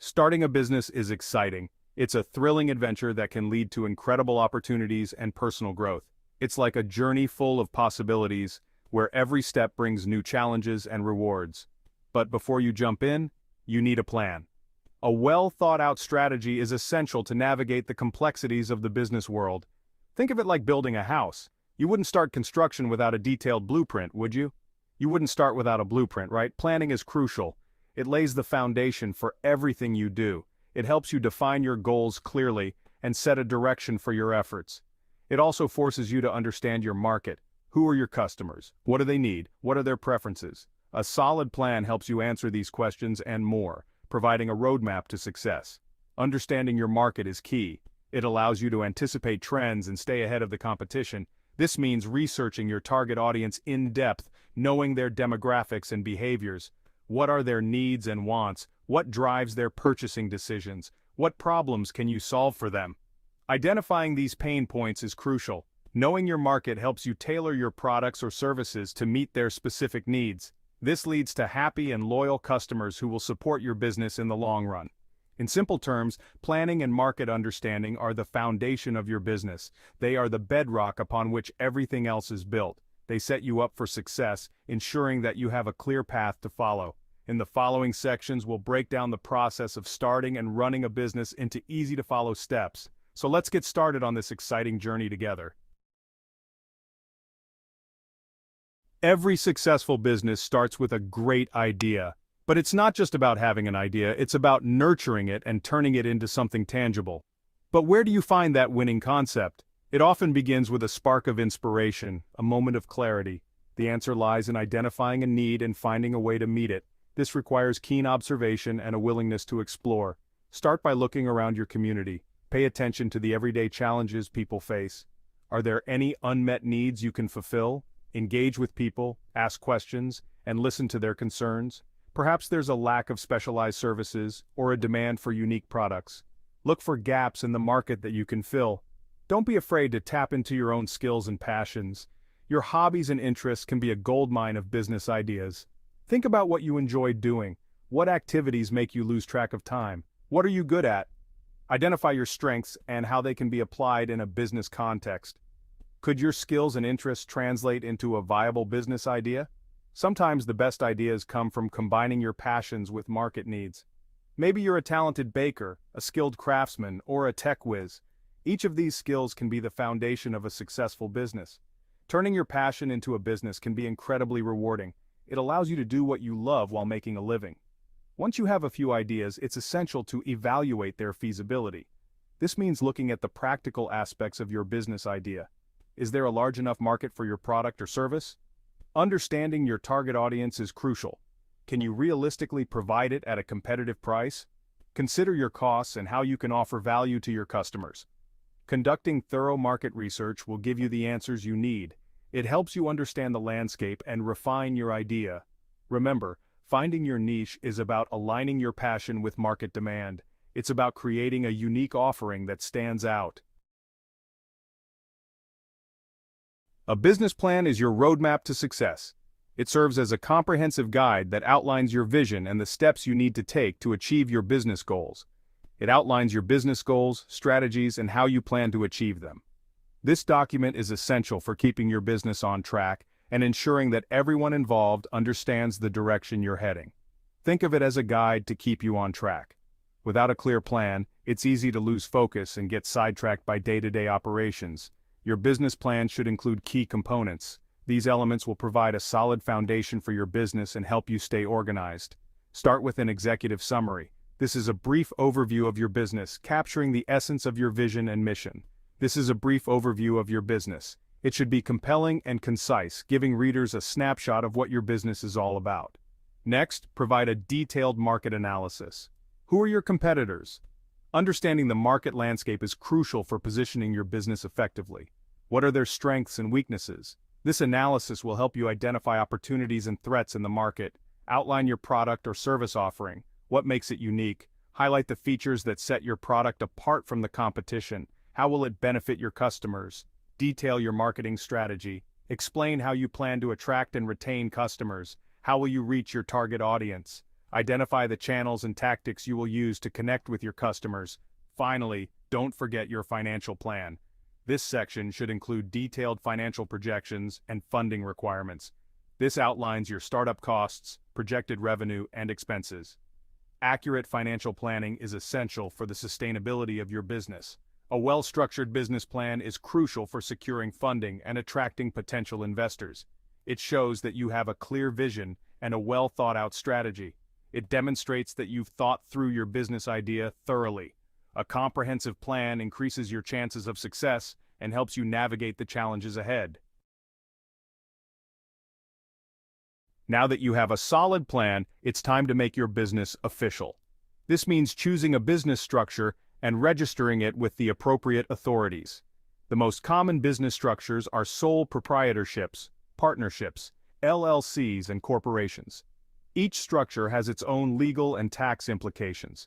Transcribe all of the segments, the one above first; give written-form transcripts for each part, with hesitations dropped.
Starting a business is exciting. It's a thrilling adventure that can lead to incredible opportunities and personal growth. It's like a journey full of possibilities, where every step brings new challenges and rewards. But before you jump in, you need a plan. A well-thought-out strategy is essential to navigate the complexities of the business world. Think of it like building a house. You wouldn't start construction without a detailed blueprint, would you? You wouldn't start without a blueprint, right? Planning is crucial. It lays the foundation for everything you do. It helps you define your goals clearly and set a direction for your efforts. It also forces you to understand your market. Who are your customers? What do they need? What are their preferences? A solid plan helps you answer these questions and more, providing a roadmap to success. Understanding your market is key. It allows you to anticipate trends and stay ahead of the competition. This means researching your target audience in depth, knowing their demographics and behaviors. What are their needs and wants? What drives their purchasing decisions? What problems can you solve for them? Identifying these pain points is crucial. Knowing your market helps you tailor your products or services to meet their specific needs. This leads to happy and loyal customers who will support your business in the long run. In simple terms, planning and market understanding are the foundation of your business. They are the bedrock upon which everything else is built. They set you up for success, ensuring that you have a clear path to follow. In the following sections, we'll break down the process of starting and running a business into easy-to-follow steps. So let's get started on this exciting journey together. Every successful business starts with a great idea. But it's not just about having an idea, it's about nurturing it and turning it into something tangible. But where do you find that winning concept? It often begins with a spark of inspiration, a moment of clarity. The answer lies in identifying a need and finding a way to meet it. This requires keen observation and a willingness to explore. Start by looking around your community. Pay attention to the everyday challenges people face. Are there any unmet needs you can fulfill? Engage with people, ask questions, and listen to their concerns. Perhaps there's a lack of specialized services or a demand for unique products. Look for gaps in the market that you can fill. Don't be afraid to tap into your own skills and passions. Your hobbies and interests can be a goldmine of business ideas. Think about what you enjoy doing. What activities make you lose track of time? What are you good at? Identify your strengths and how they can be applied in a business context. Could your skills and interests translate into a viable business idea? Sometimes the best ideas come from combining your passions with market needs. Maybe you're a talented baker, a skilled craftsman, or a tech whiz. Each of these skills can be the foundation of a successful business. Turning your passion into a business can be incredibly rewarding. It allows you to do what you love while making a living. Once you have a few ideas, it's essential to evaluate their feasibility. This means looking at the practical aspects of your business idea. Is there a large enough market for your product or service? Understanding your target audience is crucial. Can you realistically provide it at a competitive price? Consider your costs and how you can offer value to your customers. Conducting thorough market research will give you the answers you need. It helps you understand the landscape and refine your idea. Remember, finding your niche is about aligning your passion with market demand. It's about creating a unique offering that stands out. A business plan is your roadmap to success. It serves as a comprehensive guide that outlines your vision and the steps you need to take to achieve your business goals. It outlines your business goals, strategies, and how you plan to achieve them. This document is essential for keeping your business on track and ensuring that everyone involved understands the direction you're heading. Think of it as a guide to keep you on track. Without a clear plan, it's easy to lose focus and get sidetracked by day-to-day operations. Your business plan should include key components. These elements will provide a solid foundation for your business and help you stay organized. Start with an executive summary. This is a brief overview of your business, capturing the essence of your vision and mission. This is a brief overview of your business. It should be compelling and concise, giving readers a snapshot of what your business is all about. Next, provide a detailed market analysis. Who are your competitors? Understanding the market landscape is crucial for positioning your business effectively. What are their strengths and weaknesses? This analysis will help you identify opportunities and threats in the market, outline your product or service offering, what makes it unique, highlight the features that set your product apart from the competition, how will it benefit your customers, detail your marketing strategy, explain how you plan to attract and retain customers, how will you reach your target audience. Identify the channels and tactics you will use to connect with your customers. Finally, don't forget your financial plan. This section should include detailed financial projections and funding requirements. This outlines your startup costs, projected revenue, and expenses. Accurate financial planning is essential for the sustainability of your business. A well-structured business plan is crucial for securing funding and attracting potential investors. It shows that you have a clear vision and a well-thought-out strategy. It demonstrates that you've thought through your business idea thoroughly. A comprehensive plan increases your chances of success and helps you navigate the challenges ahead. Now that you have a solid plan, it's time to make your business official. This means choosing a business structure and registering it with the appropriate authorities. The most common business structures are sole proprietorships, partnerships, LLCs, and corporations. Each structure has its own legal and tax implications.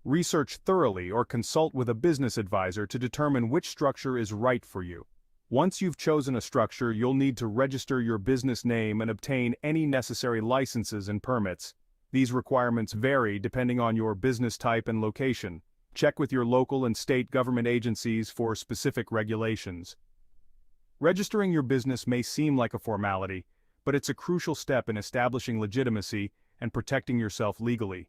Research thoroughly or consult with a business advisor to determine which structure is right for you. Once you've chosen a structure, you'll need to register your business name and obtain any necessary licenses and permits. These requirements vary depending on your business type and location. Check with your local and state government agencies for specific regulations. Registering your business may seem like a formality, but it's a crucial step in establishing legitimacy and protecting yourself legally.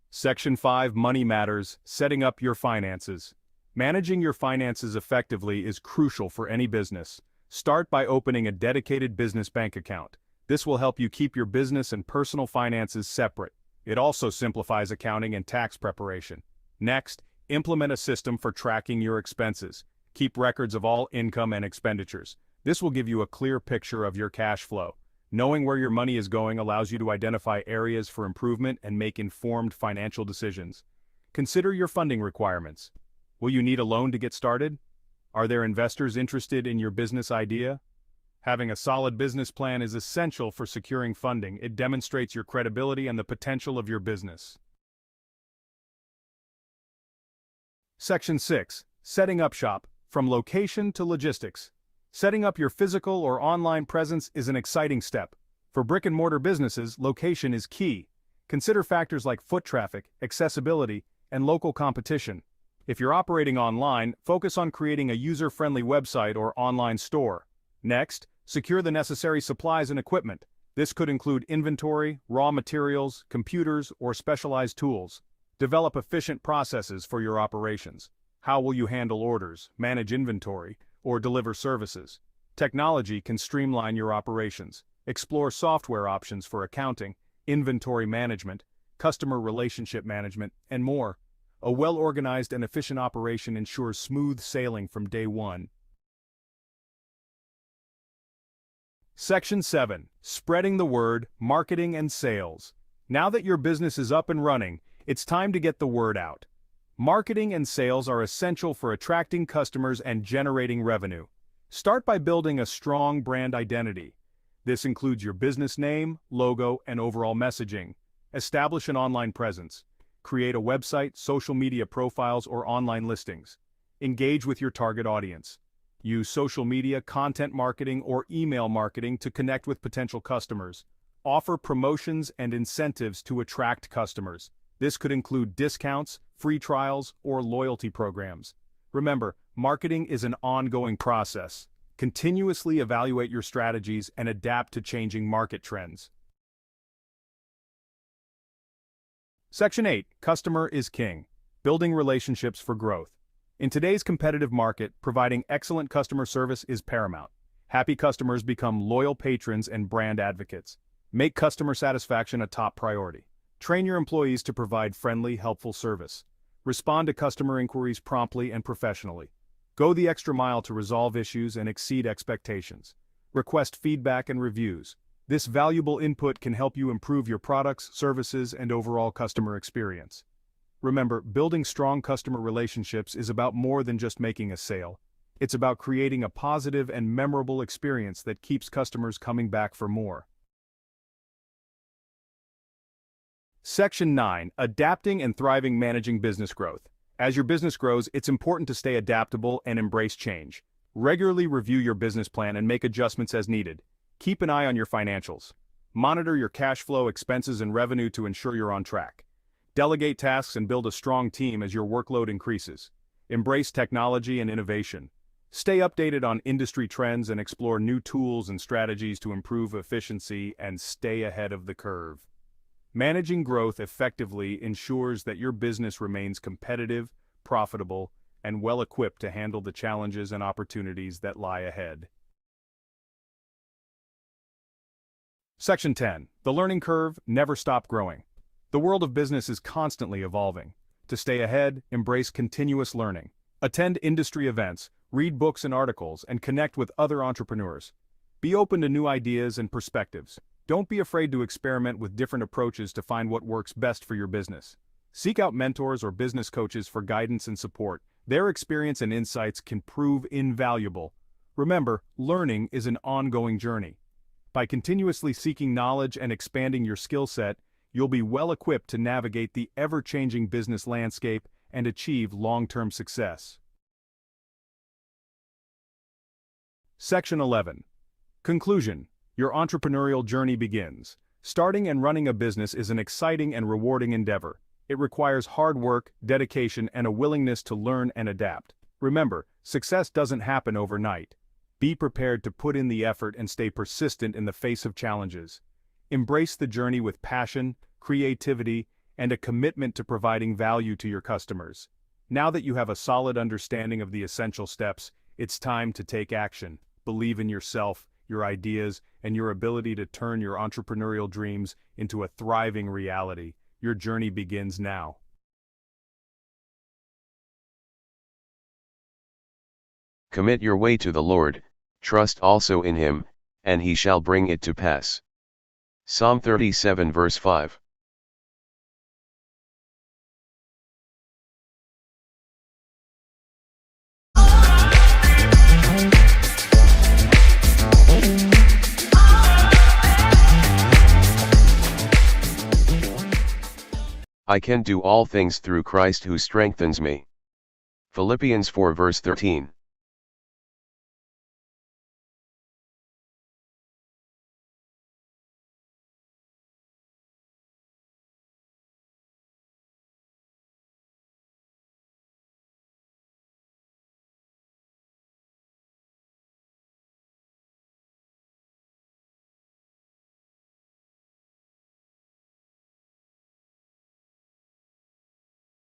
Section 5 Money Matters, Setting Up Your Finances. Managing your finances effectively is crucial for any business. Start by opening a dedicated business bank account. This will help you keep your business and personal finances separate. It also simplifies accounting and tax preparation. Next, implement a system for tracking your expenses. Keep records of all income and expenditures. This will give you a clear picture of your cash flow. Knowing where your money is going allows you to identify areas for improvement and make informed financial decisions. Consider your funding requirements. Will you need a loan to get started? Are there investors interested in your business idea? Having a solid business plan is essential for securing funding. It demonstrates your credibility and the potential of your business. Section 6. Setting up shop, from location to logistics. Setting up your physical or online presence is an exciting step. For brick-and-mortar businesses, location is key. Consider factors like foot traffic, accessibility, and local competition. If you're operating online, focus on creating a user-friendly website or online store. Next, secure the necessary supplies and equipment. This could include inventory, raw materials, computers, or specialized tools. Develop efficient processes for your operations. How will you handle orders, manage inventory, or deliver services? Technology can streamline your operations. Explore software options for accounting, inventory management, customer relationship management, and more. A well-organized and efficient operation ensures smooth sailing from day one. Section 7. Spreading the word, marketing and sales. Now that your business is up and running, it's time to get the word out. Marketing and sales are essential for attracting customers and generating revenue. Start by building a strong brand identity. This includes your business name, logo, and overall messaging. Establish an online presence. Create a website, social media profiles, or online listings. Engage with your target audience. Use social media, content marketing, or email marketing to connect with potential customers. Offer promotions and incentives to attract customers. This could include discounts, free trials, or loyalty programs. Remember, marketing is an ongoing process. Continuously evaluate your strategies and adapt to changing market trends. Section 8. Customer is king. Building relationships for growth. In today's competitive market, providing excellent customer service is paramount. Happy customers become loyal patrons and brand advocates. Make customer satisfaction a top priority. Train your employees to provide friendly, helpful service. Respond to customer inquiries promptly and professionally. Go the extra mile to resolve issues and exceed expectations. Request feedback and reviews. This valuable input can help you improve your products, services, and overall customer experience. Remember, building strong customer relationships is about more than just making a sale. It's about creating a positive and memorable experience that keeps customers coming back for more. Section 9. Adapting and thriving managing business growth. As your business grows, it's important to stay adaptable and embrace change. Regularly review your business plan and make adjustments as needed. Keep an eye on your financials. Monitor your cash flow, expenses, and revenue to ensure you're on track. Delegate tasks and build a strong team as your workload increases. Embrace technology and innovation. Stay updated on industry trends and explore new tools and strategies to improve efficiency and stay ahead of the curve. Managing growth effectively ensures that your business remains competitive, profitable, and well-equipped to handle the challenges and opportunities that lie ahead. Section 10. The learning curve, never stop growing. The world of business is constantly evolving. To stay ahead, embrace continuous learning. Attend industry events, read books and articles, and connect with other entrepreneurs. Be open to new ideas and perspectives. Don't be afraid to experiment with different approaches to find what works best for your business. Seek out mentors or business coaches for guidance and support. Their experience and insights can prove invaluable. Remember, learning is an ongoing journey. By continuously seeking knowledge and expanding your skill set, you'll be well equipped to navigate the ever-changing business landscape and achieve long-term success. Section 11. Conclusion. Your entrepreneurial journey begins. Starting and running a business is an exciting and rewarding endeavor. It requires hard work, dedication, and a willingness to learn and adapt. Remember, success doesn't happen overnight. Be prepared to put in the effort and stay persistent in the face of challenges. Embrace the journey with passion, creativity, and a commitment to providing value to your customers. Now that you have a solid understanding of the essential steps, it's time to take action. Believe in yourself, your ideas, and your ability to turn your entrepreneurial dreams into a thriving reality. Your journey begins now. Commit your way to the Lord, trust also in him, and he shall bring it to pass. Psalm 37 verse 5. I can do all things through Christ who strengthens me. Philippians 4 verse 13.